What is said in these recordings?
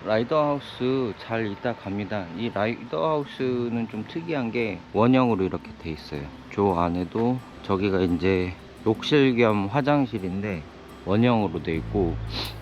라이더하우스 잘 있다 갑니다. 이 라이더하우스는 좀 특이한 게 원형으로 이렇게 돼 있어요. 저 안에도 저기가 이제 욕실 겸 화장실인데 원형으로 돼 있고,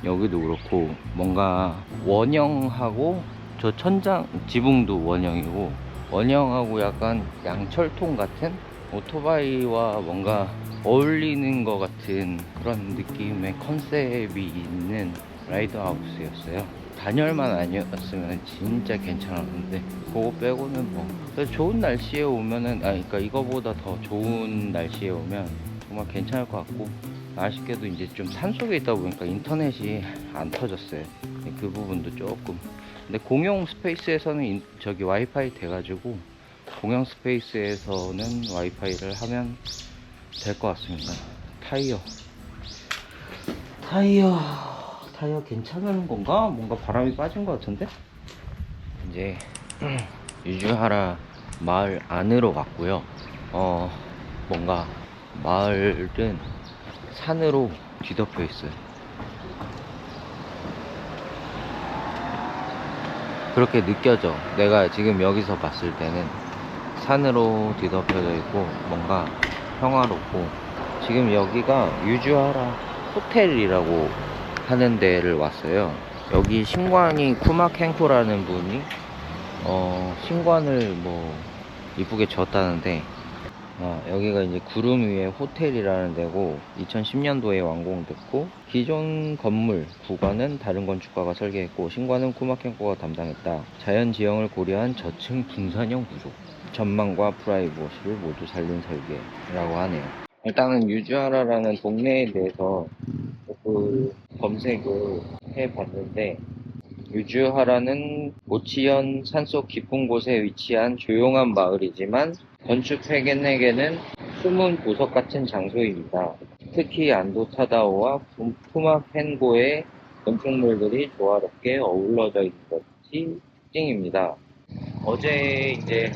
여기도 그렇고 뭔가 원형하고 저 천장 지붕도 원형이고, 원형하고 약간 양철통 같은 오토바이와 뭔가 어울리는 것 같은 그런 느낌의 컨셉이 있는 라이더하우스였어요. 단열만 아니었으면 진짜 괜찮았는데 그거 빼고는 뭐 좋은 날씨에 오면은, 그러니까 이거보다 더 좋은 날씨에 오면 정말 괜찮을 것 같고, 아쉽게도 이제 좀 산속에 있다 보니까 인터넷이 안 터졌어요. 그 부분도 조금. 근데 공용 스페이스에서는 저기 와이파이 돼가지고, 공용 스페이스에서는 와이파이를 하면 될 것 같습니다. 타이어 타이어 타이어 괜찮은 건가? 뭔가 바람이 빠진 것 같은데? 이제 유주하라 마을 안으로 갔고요. 뭔가 마을은 산으로 뒤덮여 있어요. 그렇게 느껴져. 내가 지금 여기서 봤을 때는 산으로 뒤덮여져 있고 뭔가 평화롭고, 지금 여기가 유주하라 호텔이라고 하는 데를 왔어요. 여기 신관이 쿠마켄코라는 분이 신관을 뭐 이쁘게 지었다는데, 여기가 이제 구름 위에 호텔이라는 데고 2010년도에 완공됐고, 기존 건물 구간은 다른 건축가가 설계했고 신관은 쿠마켄코가 담당했다. 자연 지형을 고려한 저층 분산형 구조, 전망과 프라이버시를 모두 살린 설계라고 하네요. 일단은 유즈하라라는 동네에 대해서 그 검색을 해봤는데, 유즈하라는 모치현 산속 깊은 곳에 위치한 조용한 마을이지만 건축 회계에게는 숨은 보석 같은 장소입니다. 특히 안도 타다오와 푸마 펜고의 건축물들이 조화롭게 어우러져 있는 것이 특징입니다. 어제 이제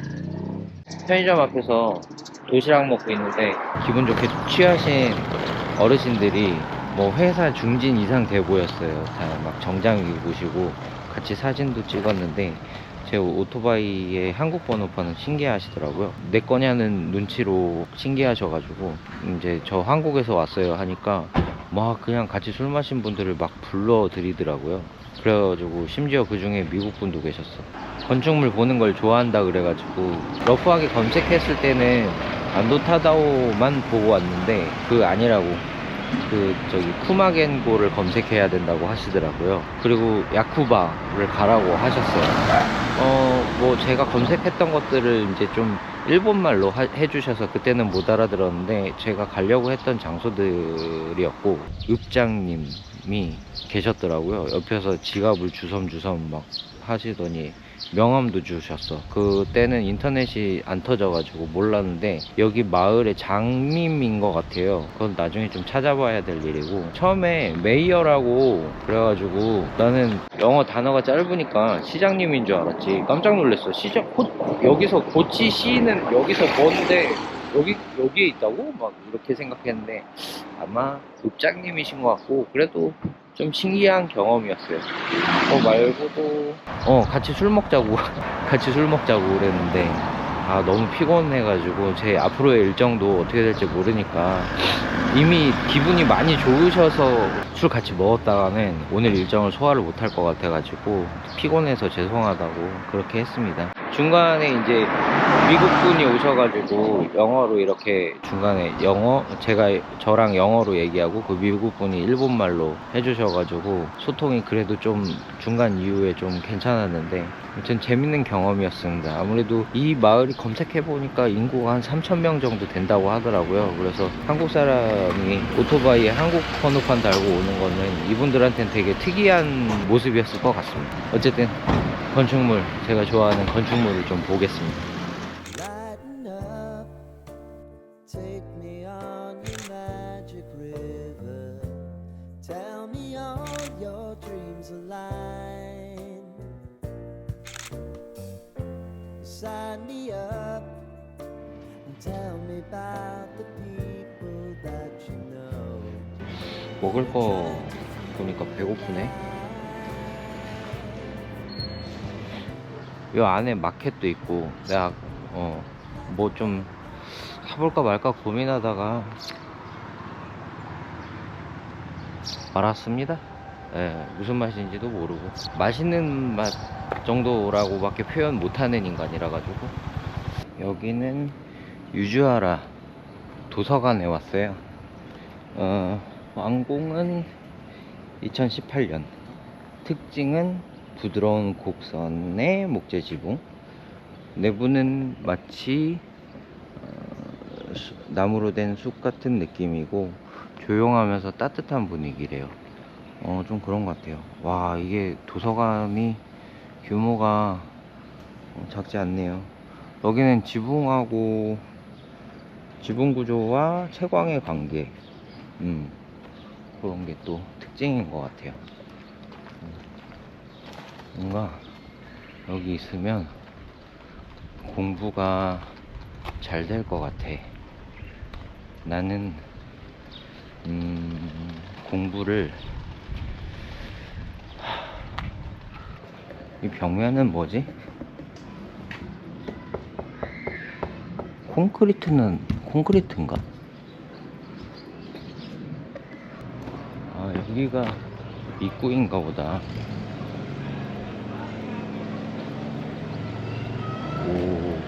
편의점 앞에서 도시락 먹고 있는데 기분 좋게 취하신 어르신들이 뭐 회사 중진 이상 돼 보였어요. 다 막 정장 입으시고 같이 사진도 찍었는데, 제 오토바이의 한국 번호판은 신기하시더라고요. 내 거냐는 눈치로 신기하셔가지고 이제 저 한국에서 왔어요 하니까 막 그냥 같이 술 마신 분들을 막 불러드리더라고요. 그래가지고 심지어 그 중에 미국 분도 계셨어. 건축물 보는 걸 좋아한다 그래가지고 러프하게 검색했을 때는 안도타다오만 보고 왔는데 그 아니라고, 그 저기 쿠마겐고를 검색해야 된다고 하시더라고요. 그리고 야쿠바를 가라고 하셨어요. 뭐 제가 검색했던 것들을 이제 좀 일본말로 해주셔서 그때는 못 알아들었는데, 제가 가려고 했던 장소들이었고 읍장님이 계셨더라고요. 옆에서 지갑을 주섬주섬 막 하시더니 명함도 주셨어. 그때는 인터넷이 안 터져가지고 몰랐는데 여기 마을의 장님인 것 같아요. 그건 나중에 좀 찾아봐야 될 일이고, 처음에 메이어라고 그래가지고 나는 영어 단어가 짧으니까 시장님인 줄 알았지. 깜짝 놀랐어. 여기서 고치 시는 여기서 뭔데 여기에 있다고? 막 이렇게 생각했는데 아마 읍장님이신 것 같고, 그래도 좀 신기한 경험이었어요. 말고도 같이 술 먹자고 같이 술 먹자고 그랬는데 너무 피곤해가지고 제 앞으로의 일정도 어떻게 될지 모르니까, 이미 기분이 많이 좋으셔서 술 같이 먹었다가는 오늘 일정을 소화를 못할 것 같아가지고 피곤해서 죄송하다고 그렇게 했습니다. 중간에 이제 미국 분이 오셔가지고 영어로 이렇게 중간에 저랑 영어로 얘기하고 그 미국 분이 일본말로 해주셔가지고 소통이 그래도 좀 중간 이후에 좀 괜찮았는데, 아무튼 재밌는 경험이었습니다. 아무래도 이 마을이 검색해보니까 인구가 한 3,000명 정도 된다고 하더라고요. 그래서 한국 사람이 오토바이에 한국 번호판 달고 오는 거는 이분들한테는 되게 특이한 모습이었을 것 같습니다. 어쨌든 건축물, 제가 좋아하는 건축물을 좀 보겠습니다. Lighten up, take me on your magic river. Tell me all your dreams align. Sign me up and tell me about the people that you know. 먹을 거 보니까 배고프네. 요 안에 마켓도 있고 내가 뭐 좀 사볼까 말까 고민하다가 말았습니다. 예, 무슨 맛인지도 모르고 맛있는 맛 정도라고밖에 표현 못하는 인간이라 가지고. 여기는 유주하라 도서관에 왔어요. 완공은 2018년. 특징은 부드러운 곡선의 목재 지붕. 내부는 마치 나무로 된 숲 같은 느낌이고 조용하면서 따뜻한 분위기래요. 좀 그런 것 같아요. 와, 이게 도서관이 규모가 작지 않네요. 여기는 지붕하고 지붕 구조와 채광의 관계, 그런 게 또 특징인 것 같아요. 뭔가 여기 있으면 공부가 잘 될 것 같아. 나는 공부를, 이 벽면은 뭐지? 콘크리트인가? 아, 여기가 입구인가 보다.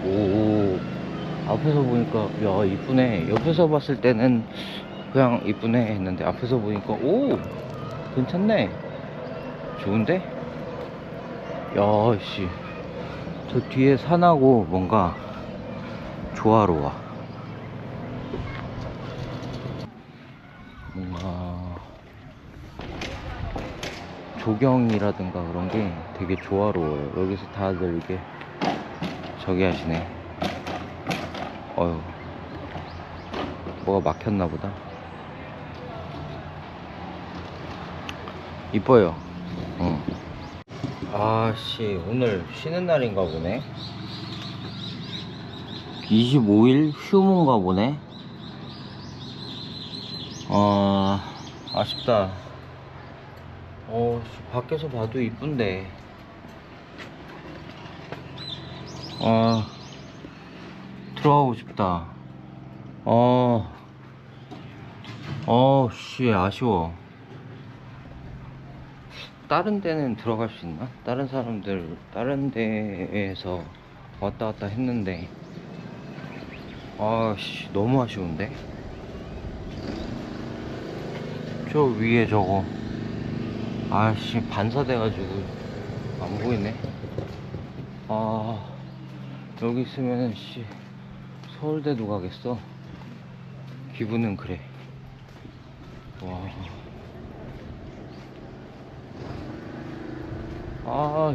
오, 앞에서 보니까, 야, 이쁘네. 옆에서 봤을 때는 그냥 이쁘네 했는데, 앞에서 보니까, 오! 괜찮네. 좋은데? 야, 씨. 저 뒤에 산하고 뭔가 조화로워. 뭔가 조경이라든가 그런 게 되게 조화로워요. 여기서 다들 이게 저기 하시네. 어휴, 뭐가 막혔나 보다. 이뻐요. 아씨, 오늘 쉬는 날인가 보네. 25일 휴무인가 보네. 아쉽다. 밖에서 봐도 이쁜데. 들어가고 싶다. 씨, 아쉬워. 다른 데는 들어갈 수 있나? 다른 사람들, 다른 데에서 왔다 갔다 했는데, 씨, 너무 아쉬운데? 저 위에 저거, 아씨, 반사돼가지고, 안 보이네? 여기 있으면, 씨, 서울대도 가겠어. 기분은 그래.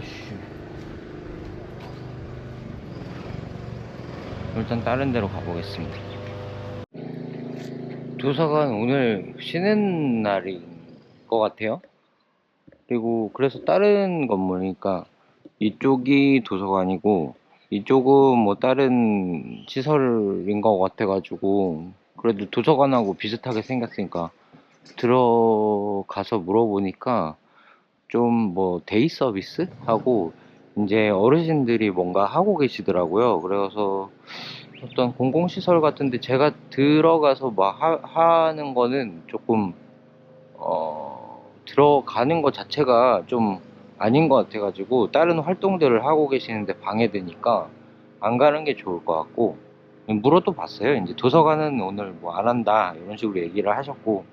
씨. 일단 다른 데로 가보겠습니다. 도서관 오늘 쉬는 날인 것 같아요. 그리고 그래서 다른 건물이니까 이쪽이 도서관이고 이쪽은 뭐 다른 시설인 것 같아가지고, 그래도 도서관하고 비슷하게 생겼으니까 들어가서 물어보니까 좀 뭐 데이 서비스 하고 이제 어르신들이 뭔가 하고 계시더라고요. 그래서 어떤 공공시설 같은데 제가 들어가서 뭐 하는 거는 조금 들어가는 것 자체가 좀 아닌 것 같아가지고 다른 활동들을 하고 계시는데 방해되니까 안 가는 게 좋을 것 같고, 물어도 봤어요. 이제 도서관은 오늘 뭐 안 한다 이런 식으로 얘기를 하셨고,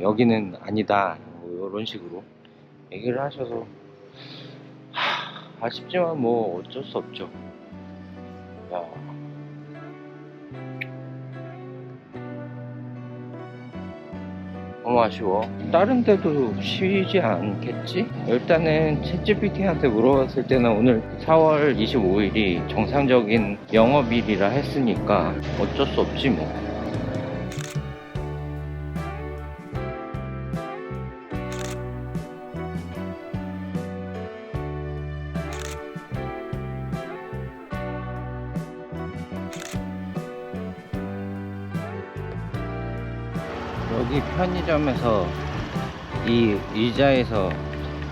여기는 아니다 뭐 이런 식으로 얘기를 하셔서 아쉽지만 뭐 어쩔 수 없죠. 야, 너무 아쉬워. 다른 데도 쉬지 않겠지? 일단은 챗GPT한테 물어봤을 때는 오늘 4월 25일이 정상적인 영업일이라 했으니까 어쩔 수 없지 뭐. 여기 편의점에서 이 의자에서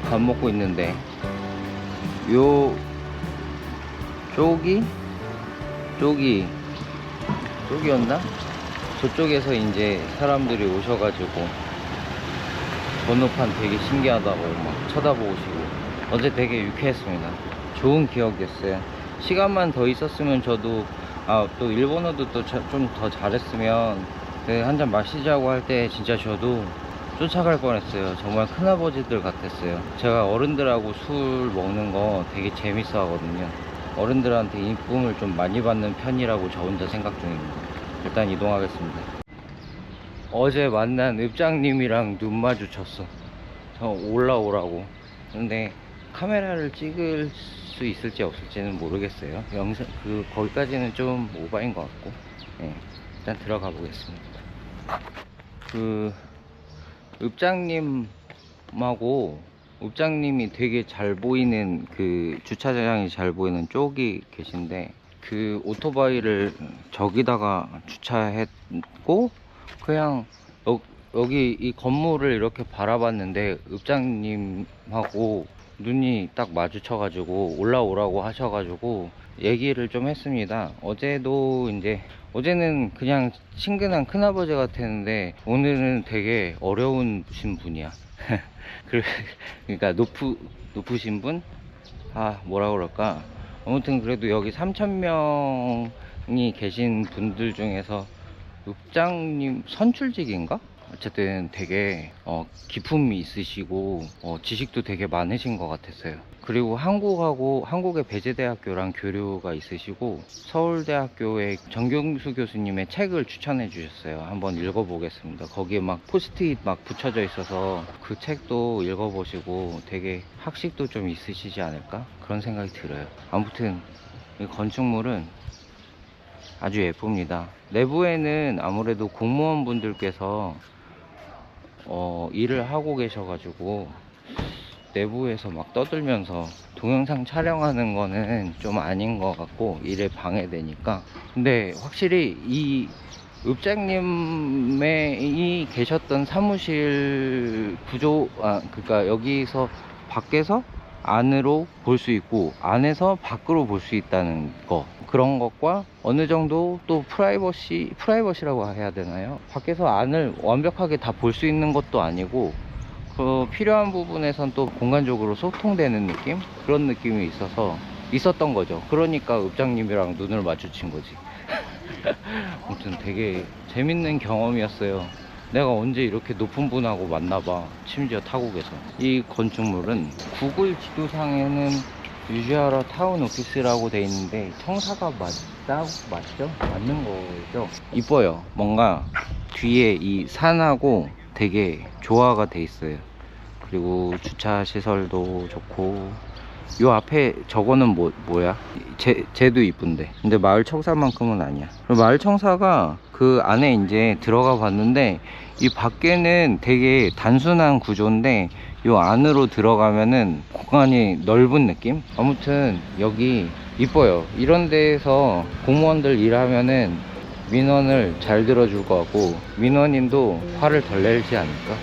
밥 먹고 있는데, 요 쪽이었나? 저쪽에서 이제 사람들이 오셔가지고 번호판 되게 신기하다고 막 쳐다보시고 어제 되게 유쾌했습니다. 좋은 기억이었어요. 시간만 더 있었으면 저도 또 일본어도 또 좀 더 잘했으면 한잔 마시자고 할 때 진짜 저도 쫓아갈 뻔했어요. 정말 큰아버지들 같았어요. 제가 어른들하고 술 먹는 거 되게 재밌어 하거든요. 어른들한테 이쁨을 좀 많이 받는 편이라고 저 혼자 생각 중입니다. 일단 이동하겠습니다. 어제 만난 읍장님이랑 눈 마주쳤어. 저 올라오라고. 근데 카메라를 찍을 수 있을지 없을지는 모르겠어요. 영상 거기까지는 좀 오바인 것 같고. 네, 일단 들어가 보겠습니다. 읍장님이 되게 잘 보이는 주차장이 잘 보이는 쪽이 계신데 그 오토바이를 저기다가 주차했고 그냥 여기 이 건물을 이렇게 바라봤는데 읍장님하고 눈이 딱 마주쳐가지고 올라오라고 하셔가지고 얘기를 좀 했습니다. 어제는 그냥 친근한 큰아버지 같았는데 오늘은 되게 어려우신 분이야. 그러니까 높으신 분? 뭐라 그럴까? 아무튼 그래도 여기 3,000명이 계신 분들 중에서 읍장님 선출직인가? 어쨌든 되게 기품이 있으시고 지식도 되게 많으신 것 같았어요. 그리고 한국의 배재대학교랑 교류가 있으시고 서울대학교의 정경수 교수님의 책을 추천해 주셨어요. 한번 읽어보겠습니다. 거기에 막 포스트잇 막 붙여져 있어서 그 책도 읽어보시고 되게 학식도 좀 있으시지 않을까? 그런 생각이 들어요. 아무튼 이 건축물은 아주 예쁩니다. 내부에는 아무래도 공무원분들께서 일을 하고 계셔가지고 내부에서 막 떠들면서 동영상 촬영하는 거는 좀 아닌 것 같고 일에 방해되니까. 근데 확실히 이 읍장님이 계셨던 사무실 구조, 그러니까 여기서 밖에서 안으로 볼 수 있고 안에서 밖으로 볼 수 있다는 거, 그런 것과 어느 정도 또 프라이버시라고 해야 되나요? 밖에서 안을 완벽하게 다 볼 수 있는 것도 아니고 필요한 부분에선 또 공간적으로 소통되는 느낌? 그런 느낌이 있었던 거죠. 그러니까 읍장님이랑 눈을 마주친 거지. 아무튼 되게 재밌는 경험이었어요. 내가 언제 이렇게 높은 분하고 만나봐. 심지어 타국에서. 이 건축물은 구글 지도상에는 유지하라 타운 오피스라고 돼 있는데 청사가 맞죠? 맞는 거죠? 이뻐요. 뭔가 뒤에 이 산하고 되게 조화가 돼 있어요. 그리고 주차 시설도 좋고 요 앞에 저거는 뭐야? 쟤도 이쁜데. 근데 마을 청사만큼은 아니야. 마을 청사가 그 안에 이제 들어가 봤는데 이 밖에는 되게 단순한 구조인데 요 안으로 들어가면은 공간이 넓은 느낌? 아무튼 여기 이뻐요. 이런 데에서 공무원들 일하면은 민원을 잘 들어줄 것 같고 민원인도 화를 덜 내지 않을까?